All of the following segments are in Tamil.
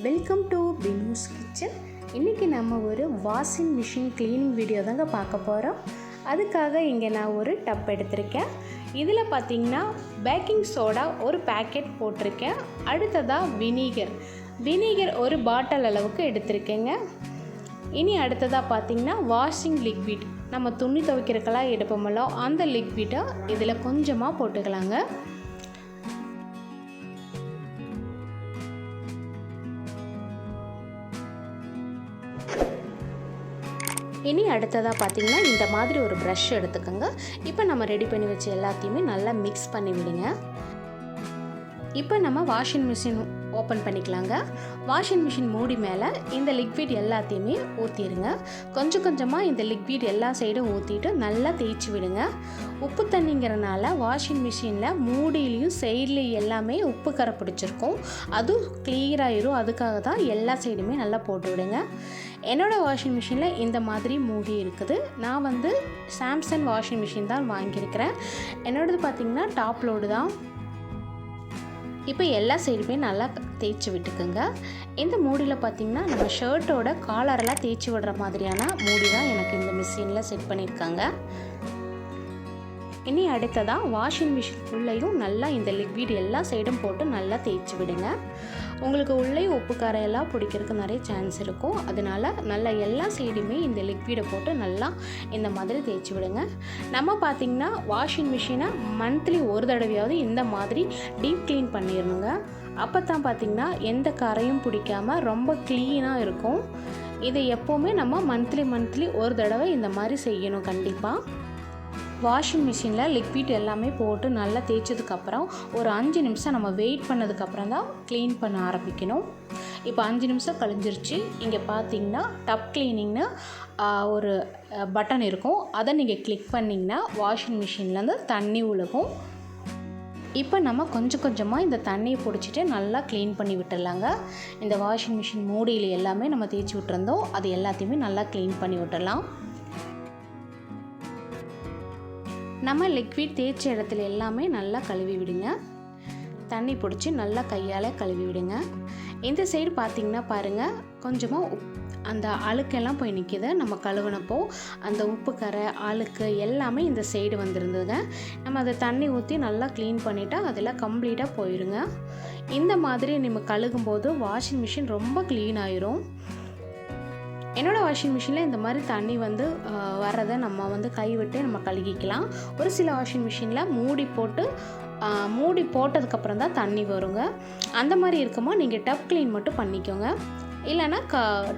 Welcome to பினூஸ் kitchen. இன்றைக்கி நம்ம ஒரு வாஷிங் மிஷின் க்ளீனிங் வீடியோ தாங்க பார்க்க போகிறோம். அதுக்காக இங்கே நான் ஒரு டப் எடுத்திருக்கேன். இதில் பார்த்திங்கன்னா பேக்கிங் சோடா ஒரு பேக்கெட் போட்டிருக்கேன். அடுத்ததாக வினிகர் ஒரு பாட்டில் அளவுக்கு எடுத்திருக்கேங்க. இனி அடுத்ததாக பார்த்திங்கன்னா வாஷிங் லிக்விட், நம்ம துணி துவைக்கிறதுக்கெல்லாம் எடுப்போமല്ലോ அந்த லிக்விடை இதில் கொஞ்சமாக போட்டுக்கலாங்க. இனி அடுத்ததாக பார்த்திங்கன்னா இந்த மாதிரி ஒரு ப்ரஷ் எடுத்துக்கோங்க. இப்போ நம்ம ரெடி பண்ணி வச்ச எல்லாத்தையுமே நல்லா மிக்ஸ் பண்ணி விடுங்க. இப்போ நம்ம வாஷிங் மிஷின் ஓப்பன் பண்ணிக்கலாங்க. வாஷிங் மிஷின் மூடி மேலே இந்த லிக்விட் எல்லாத்தையுமே ஊற்றிடுங்க. கொஞ்சம் கொஞ்சமாக இந்த லிக்விட் எல்லா சைடும் ஊற்றிட்டு நல்லா தேய்ச்சி விடுங்க. உப்பு தண்ணிங்கிறனால வாஷிங் மிஷினில் மூடியிலையும் சைட்லேயும் எல்லாமே உப்பு கரை பிடிச்சிருக்கும். அதுவும் கிளியராகிடும். அதுக்காக தான் எல்லா சைடுமே நல்லா போட்டு விடுங்க. என்னோடய வாஷிங் மிஷினில் இந்த மாதிரி மூடி இருக்குது. நான் சாம்சங் வாஷிங் மிஷின் தான் வாங்கியிருக்கிறேன். என்னோடது பார்த்திங்கன்னா டாப் லோடு தான். இப்போ எல்லா சைடுமே நல்லா தேய்ச்சி விட்டுக்குங்க. இந்த மூடியில் பார்த்திங்கன்னா நம்ம ஷர்ட்டோட காலரெல்லாம் தேய்ச்சி விடுற மாதிரியான மூடி தான் எனக்கு இந்த மிஷினில் செட் பண்ணியிருக்காங்க. இனி அடுத்ததாக வாஷிங் மிஷினுக்குள்ளேயும் நல்லா இந்த லிக்விட் எல்லா சைடும் போட்டு நல்லா தேய்ச்சி விடுங்க. உங்களுக்கு உள்ளே உப்பு கரையெல்லாம் பிடிக்கிறதுக்கு நிறைய சான்ஸ் இருக்கும். அதனால் நல்லா எல்லா சைடுமே இந்த லிக்விடை போட்டு நல்லா இந்த மாதிரி தேய்ச்சி விடுங்க. நம்ம பார்த்திங்கன்னா வாஷிங் மிஷினை மந்த்லி ஒரு தடவையாவது இந்த மாதிரி டீப் க்ளீன் பண்ணிடணுங்க. அப்போ தான் பார்த்திங்கன்னா எந்த கரையும் பிடிக்காமல் ரொம்ப க்ளீனாக இருக்கும். இதை எப்போவுமே நம்ம மந்த்லி ஒரு தடவை இந்த மாதிரி செய்யணும் கண்டிப்பாக. வாஷிங் மிஷினில் லிக்விட் எல்லாமே போட்டு நல்லா தேய்ச்சதுக்கப்புறம் ஒரு 5 நிமிஷம் நம்ம வெயிட் பண்ணதுக்கப்புறம் தான் க்ளீன் பண்ண ஆரம்பிக்கணும். இப்போ 5 நிமிஷம் கழிஞ்சிருச்சு. இங்கே பார்த்தீங்கன்னா டப் க்ளீனிங்னு ஒரு பட்டன் இருக்கும். அதை நீங்கள் கிளிக் பண்ணிங்கன்னா வாஷிங் மிஷின்லேருந்து தண்ணி உழுகும். இப்போ நம்ம கொஞ்சம் கொஞ்சமாக இந்த தண்ணியை பிடிச்சிட்டு நல்லா க்ளீன் பண்ணி விட்டுடலாங்க. இந்த வாஷிங் மிஷின் மூடியில் எல்லாமே நம்ம தேய்ச்சி விட்டுருந்தோம். அது எல்லாத்தையுமே நல்லா க்ளீன் பண்ணி விட்டுடலாம். நம்ம லிக்விட் தேய்ச்ச இடத்துல எல்லாமே நல்லா கழுவி விடுங்க. தண்ணி பிடிச்சி நல்லா கையால் கழுவி விடுங்க. இந்த சைடு பார்த்திங்கன்னா பாருங்கள், கொஞ்சமாக அந்த அழுக்கெல்லாம் போய் நிற்கிது. நம்ம கழுவினப்போ அந்த உப்பு கரை அழுக்கு எல்லாமே இந்த சைடு வந்துருந்ததுங்க. நம்ம அதை தண்ணி ஊற்றி நல்லா க்ளீன் பண்ணிவிட்டு அதெல்லாம் கம்ப்ளீட்டாக போயிடுங்க. இந்த மாதிரி நம்ம கழுகும்போது வாஷிங் மிஷின் ரொம்ப க்ளீன் ஆயிரும். என்னோடய வாஷிங் மிஷினில் இந்த மாதிரி தண்ணி வர்றதை நம்ம கை விட்டு நம்ம கழுகிக்கலாம். ஒரு சில வாஷிங் மிஷினில் மூடி போட்டதுக்கப்புறம் தான் தண்ணி வருங்க. அந்த மாதிரி இருக்குமோ நீங்கள் டப் க்ளீன் மட்டும் பண்ணிக்கோங்க. இல்லைன்னா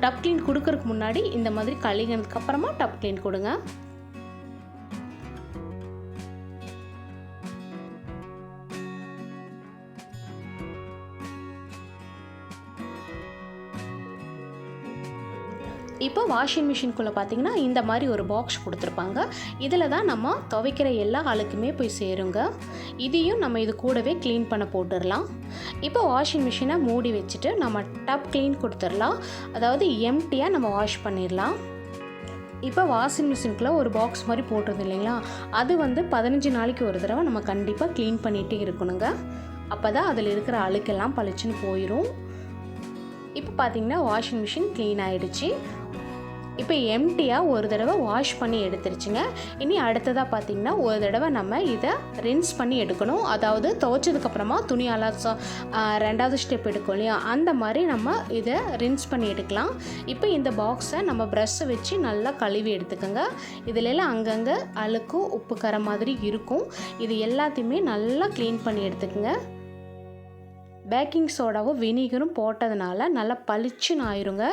டப் க்ளீன் கொடுக்கறதுக்கு முன்னாடி இந்த மாதிரி கழுகினதுக்கப்புறமா டப் க்ளீன் கொடுங்க. இப்போ வாஷிங் மிஷின்குள்ளே பார்த்திங்கன்னா இந்த மாதிரி ஒரு பாக்ஸ் கொடுத்துருப்பாங்க. இதில் தான் நம்ம துவைக்கிற எல்லா அழுக்குமே போய் சேருங்க. இதையும் நம்ம இது கூடவே க்ளீன் பண்ண போட்டுடலாம். இப்போ வாஷிங் மிஷினை மூடி வச்சுட்டு நம்ம டப் க்ளீன் கொடுத்துடலாம். அதாவது எம்டியாக நம்ம வாஷ் பண்ணிடலாம். இப்போ வாஷிங் மிஷினுக்குள்ளே ஒரு பாக்ஸ் மாதிரி போட்டிருந்தோம் இல்லைங்களா, அது 15 நாளைக்கு ஒரு தடவை நம்ம கண்டிப்பாக க்ளீன் பண்ணிகிட்டே இருக்கணுங்க. அப்போ தான் அதில் இருக்கிற அழுக்கெல்லாம் பளிச்சுன்னு போயிடும். இப்போ பார்த்திங்கன்னா வாஷிங் மிஷின் க்ளீன் ஆகிடுச்சு. இப்போ எம்டியாக ஒரு தடவை வாஷ் பண்ணி எடுத்துருச்சுங்க. இனி அடுத்ததாக பார்த்திங்கன்னா ஒரு தடவை நம்ம இதை ரின்ஸ் பண்ணி எடுக்கணும். அதாவது துவைச்சதுக்கப்புறமா துணி அலசம் 2வது ஸ்டெப் எடுக்கும் இல்லையா, அந்த மாதிரி நம்ம இதை ரின்ஸ் பண்ணி எடுக்கலாம். இப்போ இந்த பாக்ஸை நம்ம ப்ரஷ்ஷை வச்சு நல்லா கழுவி எடுத்துக்கோங்க. இதிலெல்லாம் அங்கங்கே அழுக்கும் உப்பு கரை மாதிரி இருக்கும். இது எல்லாத்தையுமே நல்லா க்ளீன் பண்ணி எடுத்துக்கோங்க. பேக்கிங் சோடாவும் வினிகரும் போட்டதுனால நல்லா பளிச்சுன்னு ஆயிருங்க.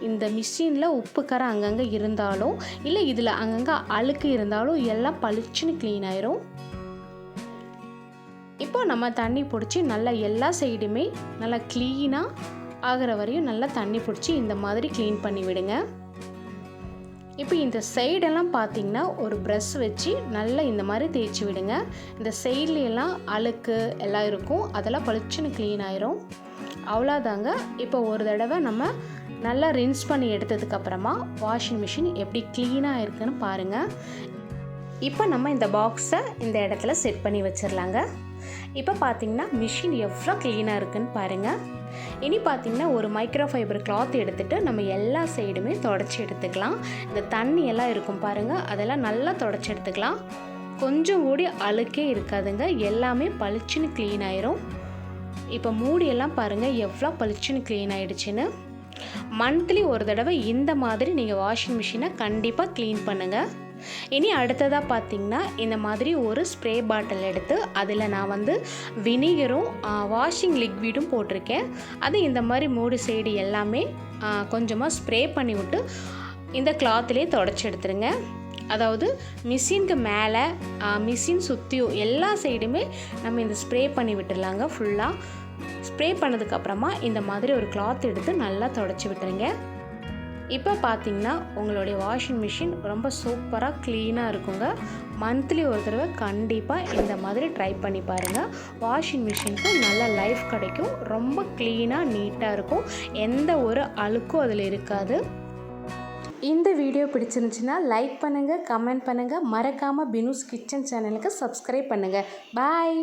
இந்த மிஷினில் உப்பு கரை அங்கங்கே இருந்தாலும் இல்லை இதில் அங்கங்கே அழுக்கு இருந்தாலும் எல்லாம் பளிச்சுன்னு க்ளீன் ஆயிரும். இப்போ நம்ம தண்ணி பிடிச்சி நல்லா எல்லா சைடுமே நல்லா க்ளீனாக ஆகிற வரையும் நல்லா தண்ணி பிடிச்சி இந்த மாதிரி க்ளீன் பண்ணி விடுங்க. இப்போ இந்த சைடெல்லாம் பார்த்திங்கன்னா ஒரு ப்ரஷ் வச்சு நல்லா இந்த மாதிரி தேய்ச்சி விடுங்க. இந்த சைட்லையெல்லாம் அழுக்கு எல்லாம் இருக்கும், அதெல்லாம் பளிச்சுன்னு க்ளீன் ஆயிரும். அவ்வளோதாங்க. இப்போ ஒரு தடவை நம்ம நல்லா ரின்ஸ் பண்ணி எடுத்ததுக்கப்புறமா வாஷிங் மிஷின் எப்படி க்ளீனாக இருக்குன்னு பாருங்கள். இப்போ நம்ம இந்த பாக்ஸை இந்த இடத்துல செட் பண்ணி வச்சிடலாங்க. இப்போ பார்த்திங்கன்னா மிஷின் எவ்வளோ க்ளீனாக இருக்குதுன்னு பாருங்கள். இனி பார்த்திங்கன்னா ஒரு மைக்ரோ ஃபைபர் கிளாத் எடுத்துகிட்டு நம்ம எல்லா சைடுமே தொடச்சி எடுத்துக்கலாம். இந்த தண்ணி எல்லாம் இருக்கும் பாருங்கள், அதெல்லாம் நல்லா தொடச்சி எடுத்துக்கலாம். கொஞ்சம் கூடி அழுக்கே இருக்காதுங்க, எல்லாமே பளிச்சுன்னு க்ளீன் ஆயிரும். இப்போ மூடியெல்லாம் பாருங்கள் எவ்வளோ பளிச்சுன்னு க்ளீன் ஆகிடுச்சின்னு. மந்த்லி ஒரு தடவை இந்த மாதிரி நீங்கள் வாஷிங் மிஷினை கண்டிப்பாக க்ளீன் பண்ணுங்கள். இனி அடுத்ததாக பார்த்திங்கன்னா இந்த மாதிரி ஒரு ஸ்ப்ரே பாட்டில் எடுத்து அதில் நான் வினிகரும் வாஷிங் லிக்விடும் போட்டிருக்கேன். அது இந்த மாதிரி மூடு சைடு எல்லாமே கொஞ்சமாக ஸ்ப்ரே பண்ணி விட்டு இந்த கிளாத்திலே தொடச்சி எடுத்துருங்க. அதாவது மிஷினுக்கு மேலே மிஷின் சுற்றியும் எல்லா சைடுமே நம்ம இந்த ஸ்ப்ரே பண்ணி விட்டுடலாங்க. ஃபுல்லாக ஸ்ப்ரே பண்ணதுக்கப்புறமா இந்த மாதிரி ஒரு கிளாத் எடுத்து நல்லா தொடச்சி விட்டுருங்க. இப்போ பார்த்திங்கன்னா உங்களுடைய வாஷிங் மிஷின் ரொம்ப சூப்பராக க்ளீனாக இருக்குங்க. மந்த்லி ஒரு தடவை கண்டிப்பாக இந்த மாதிரி ட்ரை பண்ணி பாருங்கள். வாஷிங் மிஷினுக்கு நல்ல லைஃப் கிடைக்கும், ரொம்ப க்ளீனாக நீட்டாக இருக்கும், எந்த ஒரு அழுக்கும் அதில் இருக்காது. இந்த வீடியோ பிடிச்சிருந்துச்சுன்னா லைக் பண்ணுங்கள், கமெண்ட் பண்ணுங்கள், மறக்காமல் பினூஸ் கிச்சன் சேனலுக்கு சப்ஸ்கிரைப் பண்ணுங்கள். பாய்.